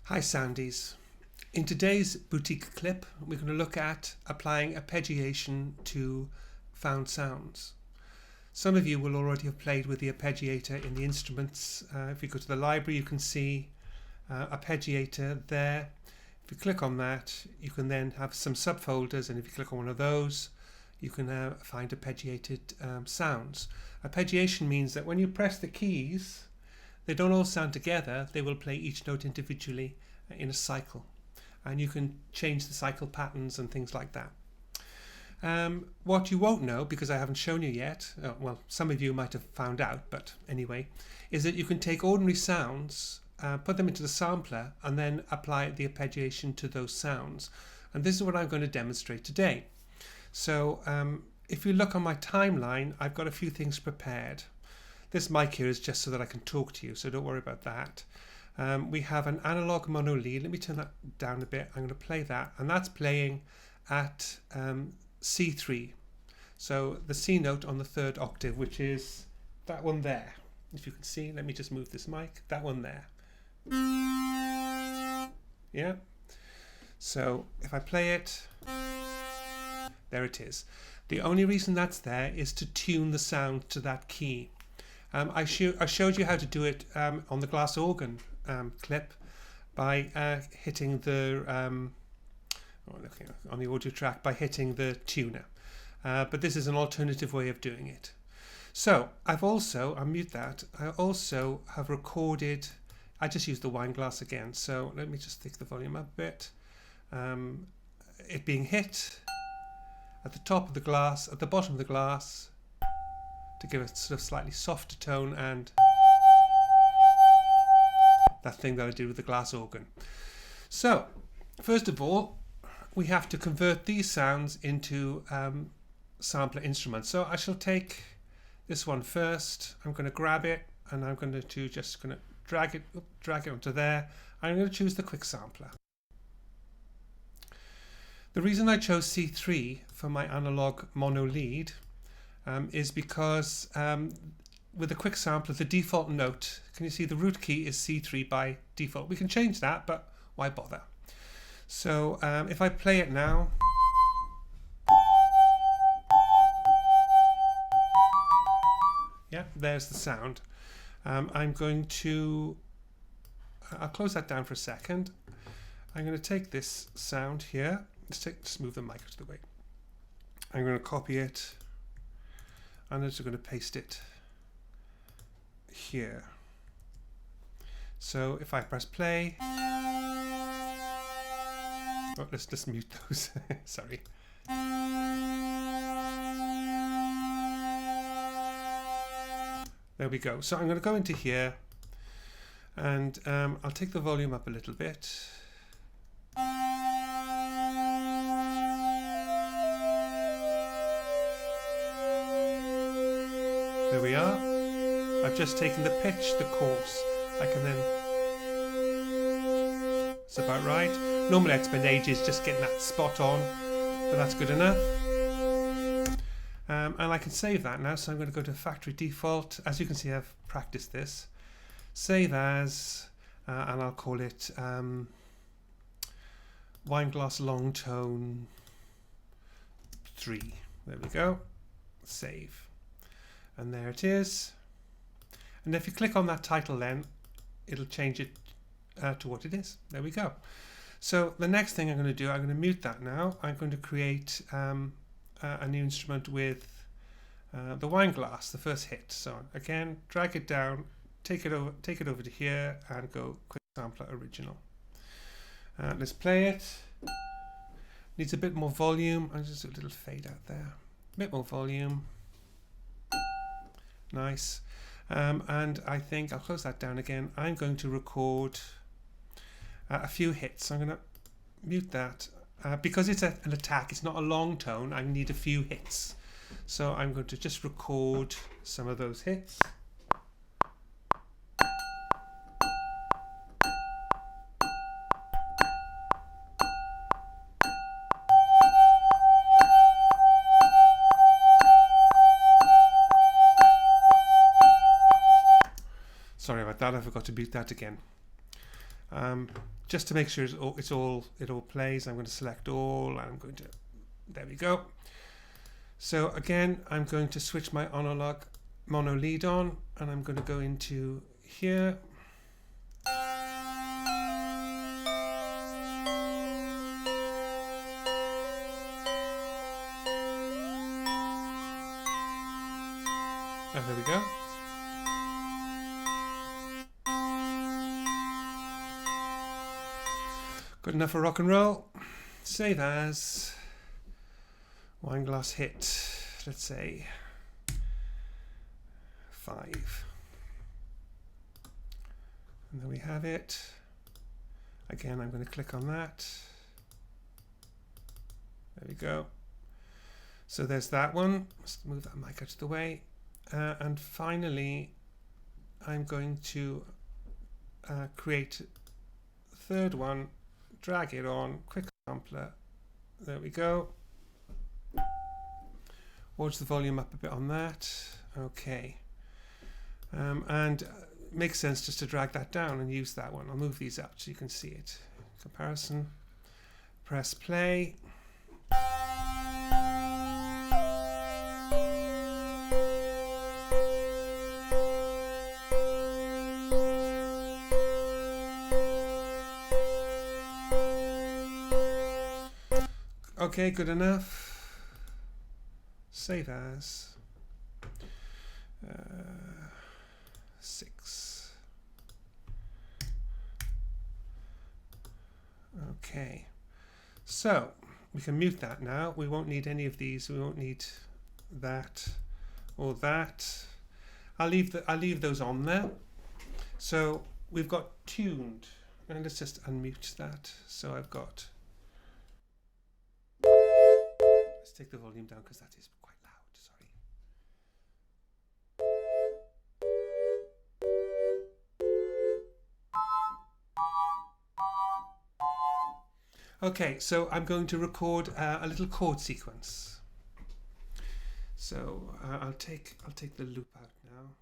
Hi Soundies. In today's boutique clip, we're going to look at applying arpeggiation to found sounds. Some of you will already have played with the arpeggiator in the instruments. If you go to the library, you can see arpeggiator there. If you click on that, you can then have some subfolders, and if you click on one of those, you can find arpeggiated sounds. Arpeggiation means that when you press the keys, they don't all sound together, they will play each note individually in a cycle. And you can change the cycle patterns and things like that. What you won't know, because I haven't shown you yet, well, some of you might have found out, but anyway, is that you can take ordinary sounds, put them into the sampler, and then apply the arpeggiation to those sounds. And this is what I'm going to demonstrate today. So if you look on my timeline, I've got a few things prepared. This mic here is just so that I can talk to you, so don't worry about that. We have an analog mono lead. Let me turn that down a bit. I'm going to play that, and that's playing at C3. So the C note on the third octave, which is that one there. If you can see, let me just move this mic. That one there. Yeah. So if I play it, there it is. The only reason that's there is to tune the sound to that key. I showed you how to do it on the glass organ clip by hitting the on the audio track by hitting the tuner, but this is an alternative way of doing it. So I'll mute that. I also have recorded. I just used the wine glass again, so let me just take the volume up a bit. It being hit at the top of the glass, at the bottom of the glass, to give a sort of slightly softer tone, and that thing that I did with the glass organ. So first of all, we have to convert these sounds into sampler instruments. So I shall take this one first. I'm going to grab it, and I'm going to just drag it onto there. I'm going to choose the quick sampler. The reason I chose C3 for my analog mono lead is because with the quick sampler, the default note, can you see the root key is C3 by default? We can change that, but why bother? So if I play it now, yeah, there's the sound. I'm going to, I'll close that down for a second. I'm going to take this sound here. Just move the mic out of the way. I'm going to copy it. I'm just going to paste it here. So if I press play, oh, let's just mute those. Sorry. There we go. So I'm going to go into here, and I'll take the volume up a little bit. There we are. I've just taken the pitch, the coarse. I can then, it's about right. Normally I'd spend ages just getting that spot on, but that's good enough. And I can save that now, so I'm going to go to factory default. As you can see, I've practiced this. Save as, and I'll call it wine glass long tone 3. There we go. Save. And there it is. And if you click on that title, then it'll change it to what it is. There we go. So the next thing I'm going to do, I'm going to mute that now. I'm going to create a new instrument with the wine glass, the first hit. So again, drag it down, take it over to here, and go quick sampler original. Let's play it. Needs a bit more volume. I'll just do a little fade out there. A bit more volume. Nice. And I think I'll close that down again. I'm going to record a few hits. I'm going to mute that. Because it's an attack, it's not a long tone, I need a few hits. So I'm going to just record some of those hits. Sorry about that, I forgot to mute that again. just to make sure it all plays, I'm going to select all. I'm going to, there we go. So again, I'm going to switch my analog mono lead on, and I'm going to go into here. And there we go. Good enough for rock and roll. Save as. Wine glass hit, let's say 5. And there we have it. Again, I'm going to click on that. There we go. So there's that one. Let's move that mic out of the way. And finally, I'm going to create a third one, drag it on, quick sampler. There we go. Watch the volume up a bit on that. Okay. And makes sense just to drag that down and use that one. I'll move these up so you can see it. Comparison. Press play. Okay, good enough. Save as 6. Okay, so we can mute that now. We won't need any of these. We won't need that or that. I'll leave those on there. So we've got tuned, and let's just unmute that. So I've got. Let's take the volume down because that is quite loud. Sorry. Okay, so I'm going to record a little chord sequence. So I'll take the loop out now.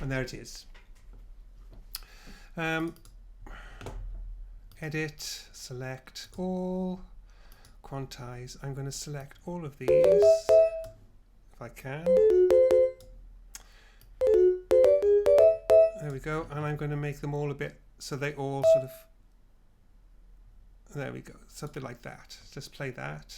And there it is. Edit, select all, quantize. I'm going to select all of these if I can. There we go. And I'm going to make them all a bit so they all sort of. There we go. Something like that. Just play that.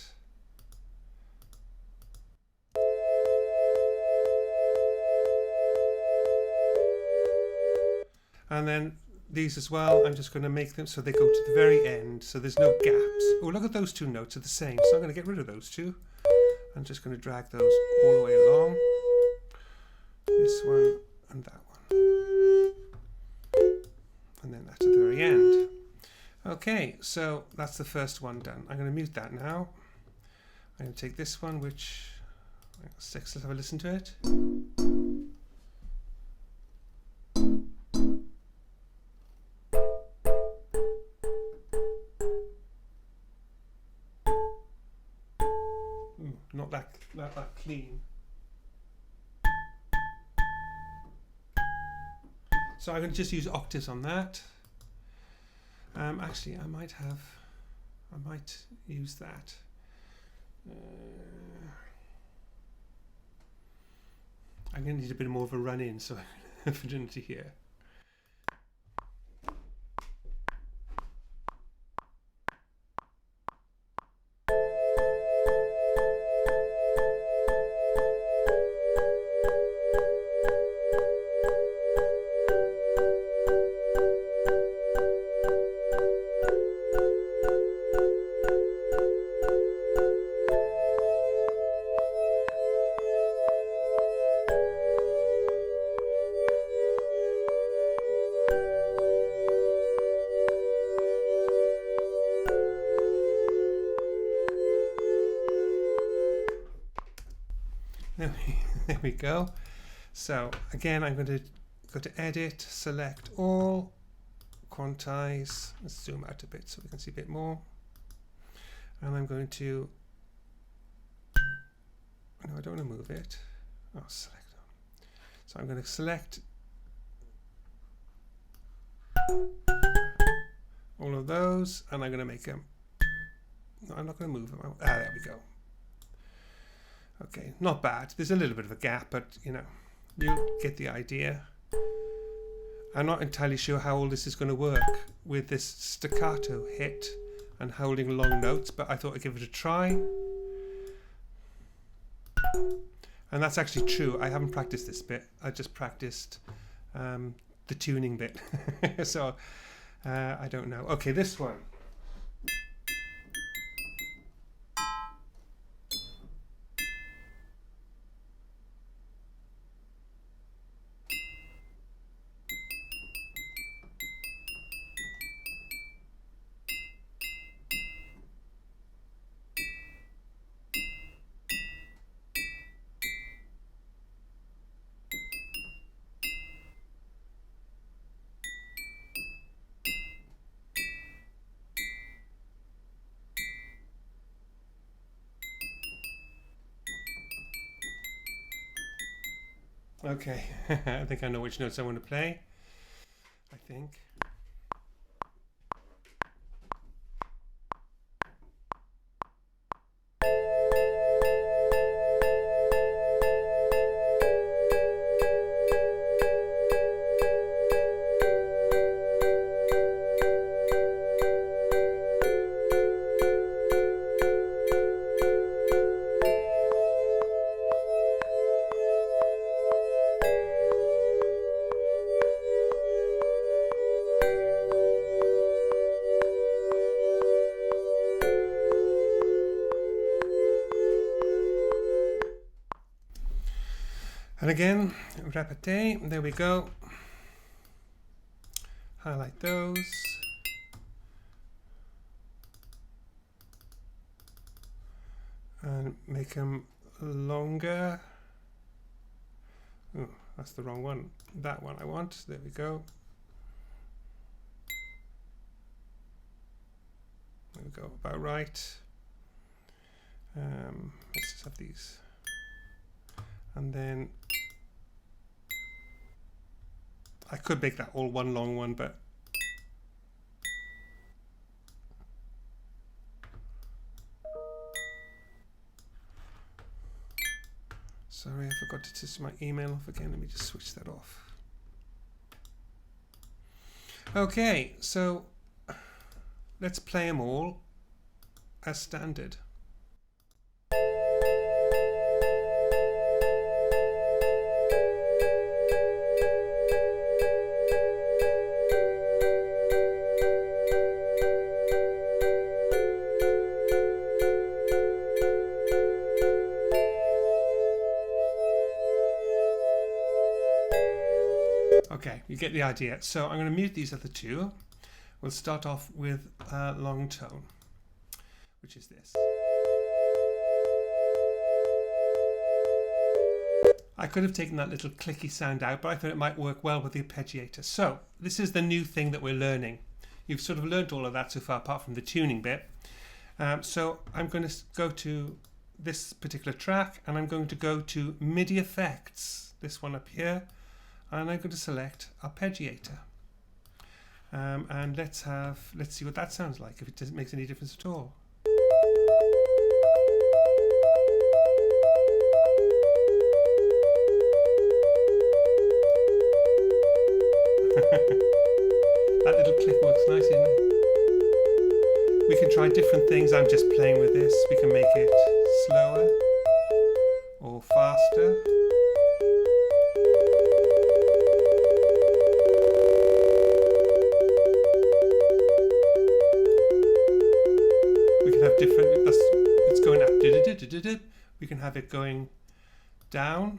And then these as well, I'm just going to make them so they go to the very end, so there's no gaps. Oh, look at those two notes are the same, so I'm going to get rid of those two. I'm just going to drag those all the way along. This one and that one. And then that's at the very end. Okay, so that's the first one done. I'm going to mute that now. I'm going to take this one, which, 6, let's have a listen to it. Not that clean. So I'm going to just use octaves on that. Actually, I might use that. I'm going to need a bit more of a run in, so I'm going to put it into here. There we go. So again, I'm going to go to Edit, select all, quantize. Let's zoom out a bit so we can see a bit more. And I'm going to, no, I don't want to move it. Oh, select. So I'm going to select all of those, and I'm going to make them. No, I'm not going to move them. There we go. Okay, not bad. There's a little bit of a gap, but you know, you get the idea. I'm not entirely sure how all this is going to work with this staccato hit and holding long notes, but I thought I'd give it a try. And that's actually true. I haven't practiced this bit. I just practiced the tuning bit. So I don't know. Okay, this one. Okay, I think I know which notes I want to play. I think. And again, répéter, there we go. Highlight those. And make them longer. Oh, that's the wrong one. That one I want. There we go. There we go, about right. Let's just have these. And then I could make that all one long one, but sorry, I forgot to switch my email off again. Let me just switch that off. Okay, so let's play them all as standard. Okay, you get the idea. So I'm going to mute these other two. We'll start off with a long tone, which is this. I could have taken that little clicky sound out, but I thought it might work well with the arpeggiator. So this is the new thing that we're learning. You've sort of learned all of that so far, apart from the tuning bit. So I'm going to go to this particular track, and I'm going to go to MIDI FX, this one up here. And I'm going to select arpeggiator, and let's see what that sounds like, if it makes any difference at all. That little click works nice, isn't it? We can try different things. I'm just playing with this. We can make it slower or faster. Different, it's going up, we can have it going down,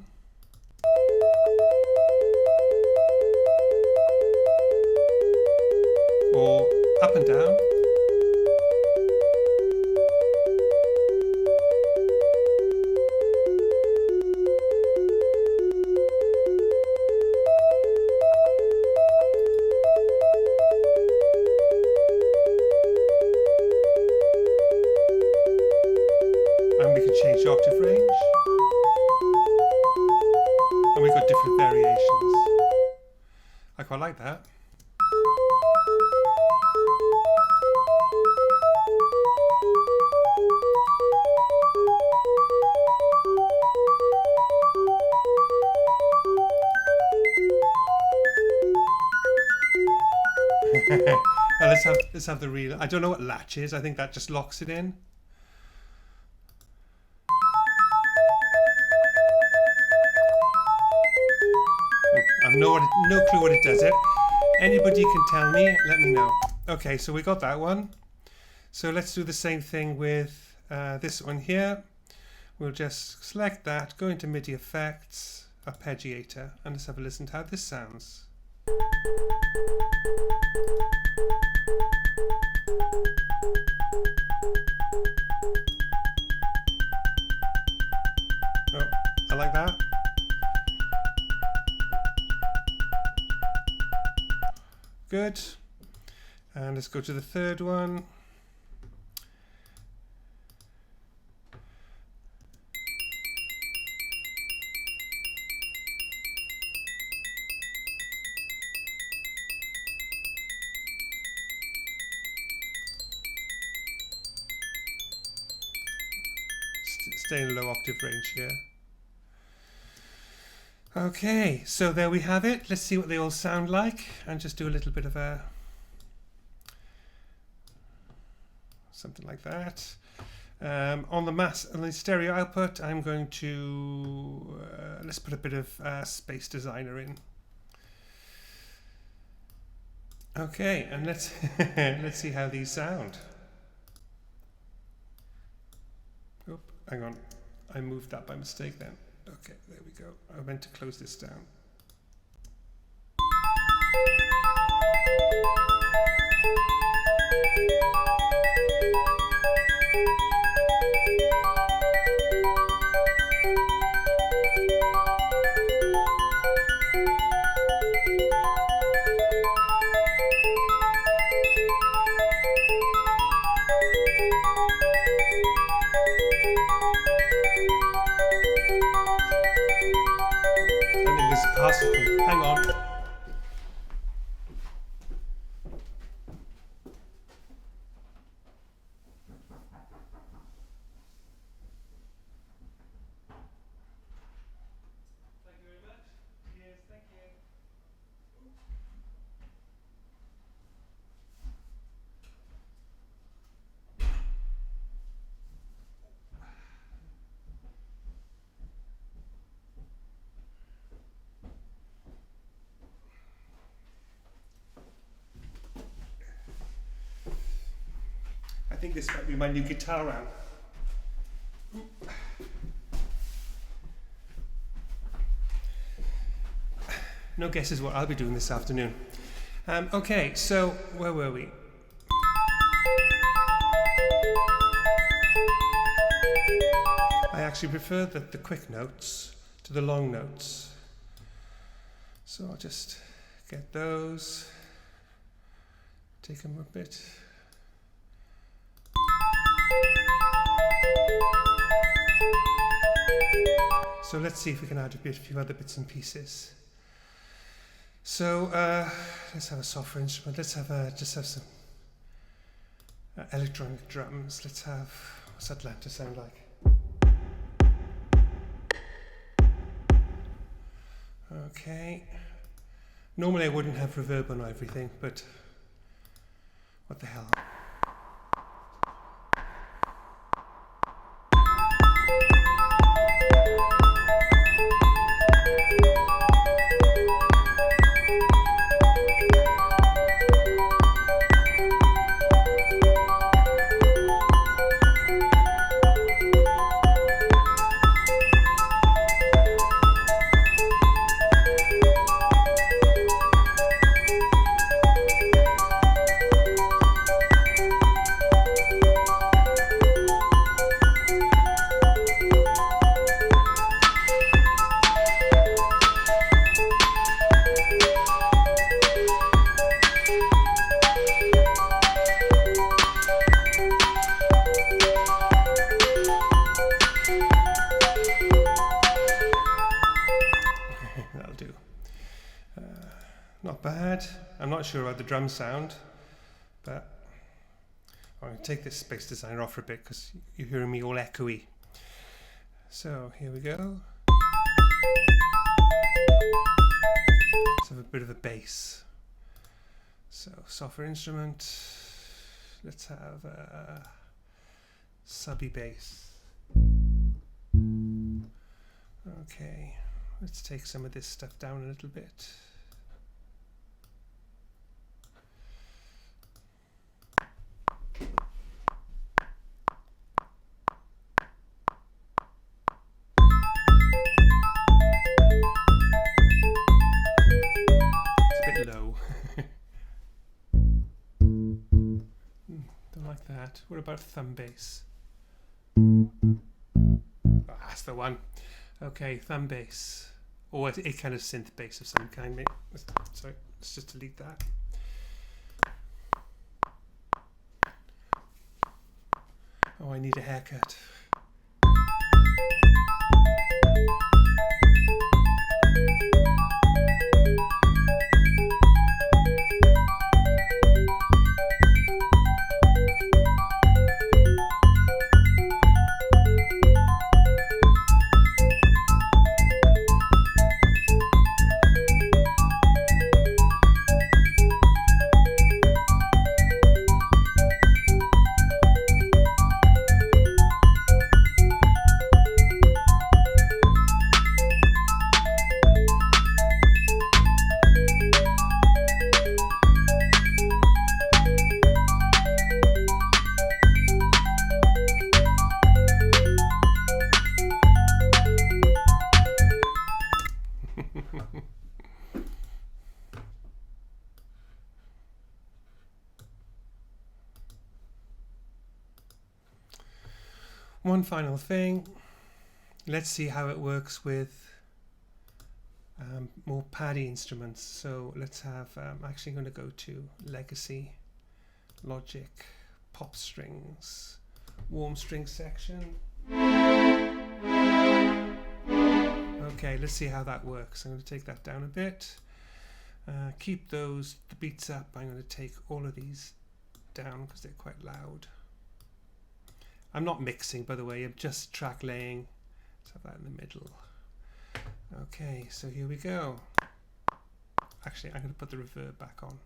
or up and down, quite like that. Well, let's have the real. I don't know what latch is. I think that just locks it in. I've no clue what it does. Anybody can tell me. Let me know. Okay, so we got that one. So let's do the same thing with this one here. We'll just select that, go into MIDI effects, arpeggiator, and let's have a listen to how this sounds. Oh, I like that. Good. And let's go to the third one. Stay in a low octave range here. Okay, so there we have it. Let's see what they all sound like and just do a little bit of a something like that. On the stereo output, I'm going to let's put a bit of Space Designer in. Okay, and let's let's see how these sound. Oop, hang on, I moved that by mistake then. Okay, there we go. I meant to close this down. Hang on. Thank you very much. Yes, thank you. I think this might be my new guitar amp. No guesses what I'll be doing this afternoon. Okay, so where were we? I actually prefer the quick notes to the long notes. So I'll just get those, take them a bit. So let's see if we can add a few other bits and pieces. So let's have a softer instrument. Let's have just have some electronic drums. Let's have, what's Atlanta sound like? Okay. Normally I wouldn't have reverb on everything, but what the hell? bad. I'm not sure about the drum sound, but I'm going to take this Space Designer off for a bit because you're hearing me all echoey. So here we go. Let's have a bit of a bass. So software instrument. Let's have a subby bass. Okay, let's take some of this stuff down a little bit. It's a bit low. Don't like that. What about thumb bass? Oh, that's the one. Okay, thumb bass, or a kind of synth bass of some kind. Sorry, let's just delete that. Oh, I need a haircut. One final thing, let's see how it works with more paddy instruments. So let's have, I'm actually going to go to Legacy, Logic, Pop Strings, Warm String section. Okay, let's see how that works. I'm going to take that down a bit. Keep the beats up. I'm going to take all of these down because they're quite loud. I'm not mixing, by the way, I'm just track laying. Let's have that in the middle. Okay, so here we go. Actually, I'm going to put the reverb back on.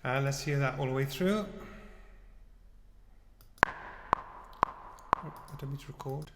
And let's hear that all the way through. Oh, I don't need to record.